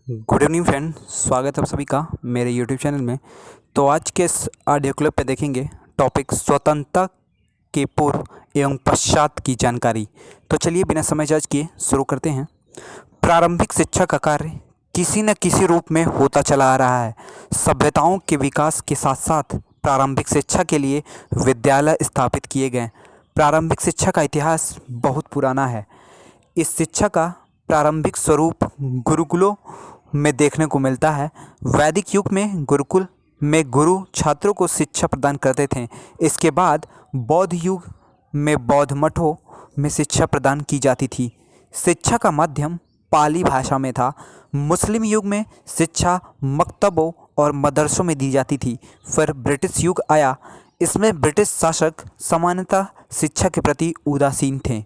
Good evening friend, स्वागत है आप सभी का मेरे यूट्यूब चैनल में। तो आज के इस ऑडियो क्लिप पे देखेंगे टॉपिक स्वतंत्रता के पूर्व एवं पश्चात की जानकारी। तो चलिए बिना समय जांच किए शुरू करते हैं। प्रारंभिक शिक्षा का कार्य किसी न किसी रूप में होता चला आ रहा है। सभ्यताओं के विकास के साथ साथ प्रारंभिक शिक्षा के लिए विद्यालय स्थापित किए गए। प्रारंभिक शिक्षा का इतिहास बहुत पुराना है। इस शिक्षा का प्रारंभिक स्वरूप गुरुकुलों में देखने को मिलता है। वैदिक युग में गुरुकुल में गुरु छात्रों को शिक्षा प्रदान करते थे। इसके बाद बौद्ध युग में बौद्ध मठों में शिक्षा प्रदान की जाती थी। शिक्षा का माध्यम पाली भाषा में था। मुस्लिम युग में शिक्षा मकतबों और मदरसों में दी जाती थी। फिर ब्रिटिश युग आया। इसमें ब्रिटिश शासक सामान्यतः शिक्षा के प्रति उदासीन थे।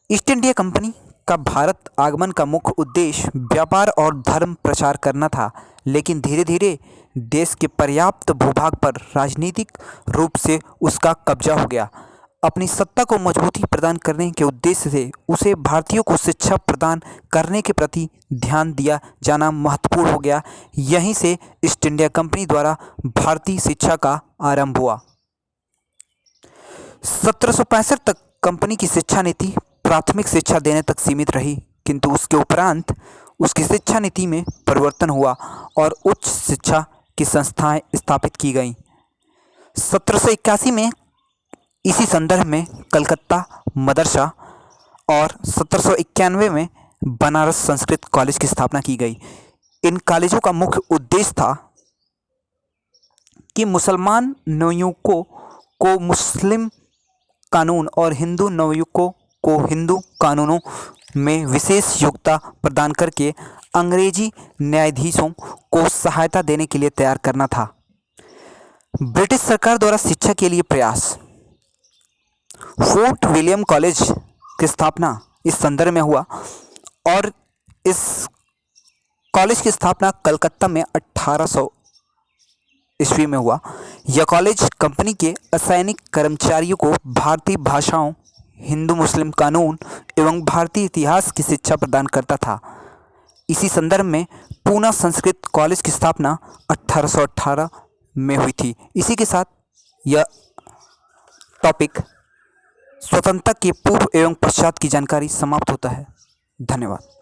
ईस्ट इंडिया कंपनी का भारत आगमन का मुख्य उद्देश्य व्यापार और धर्म प्रचार करना था, लेकिन धीरे धीरे देश के पर्याप्त भूभाग पर राजनीतिक रूप से उसका कब्जा हो गया। अपनी सत्ता को मजबूती प्रदान करने के उद्देश्य से उसे भारतीयों को शिक्षा प्रदान करने के प्रति ध्यान दिया जाना महत्वपूर्ण हो गया। यहीं से ईस्ट इंडिया कंपनी द्वारा भारतीय शिक्षा का आरंभ हुआ। 1765 तक कंपनी की शिक्षा नीति प्राथमिक शिक्षा देने तक सीमित रही, किंतु उसके उपरांत उसकी शिक्षा नीति में परिवर्तन हुआ और उच्च शिक्षा की संस्थाएं स्थापित की गईं। 1781 में इसी संदर्भ में कलकत्ता मदरसा और 1791 में बनारस संस्कृत कॉलेज की स्थापना की गई। इन कॉलेजों का मुख्य उद्देश्य था कि मुसलमान नवयुवकों को मुस्लिम कानून और हिंदू नवयुवकों को हिंदू कानूनों में विशेष योग्यता प्रदान करके अंग्रेजी न्यायाधीशों को सहायता देने के लिए तैयार करना था। ब्रिटिश सरकार द्वारा शिक्षा के लिए प्रयास। फोर्ट विलियम कॉलेज की स्थापना इस संदर्भ में हुआ और इस कॉलेज की स्थापना कलकत्ता में 1800 ईस्वी में हुआ। यह कॉलेज कंपनी के असैनिक कर्मचारियों को भारतीय भाषाओं, हिंदू मुस्लिम कानून एवं भारतीय इतिहास की शिक्षा प्रदान करता था। इसी संदर्भ में पूना संस्कृत कॉलेज की स्थापना 1818 में हुई थी। इसी के साथ यह टॉपिक स्वतंत्रता के पूर्व एवं पश्चात की जानकारी समाप्त होता है। धन्यवाद।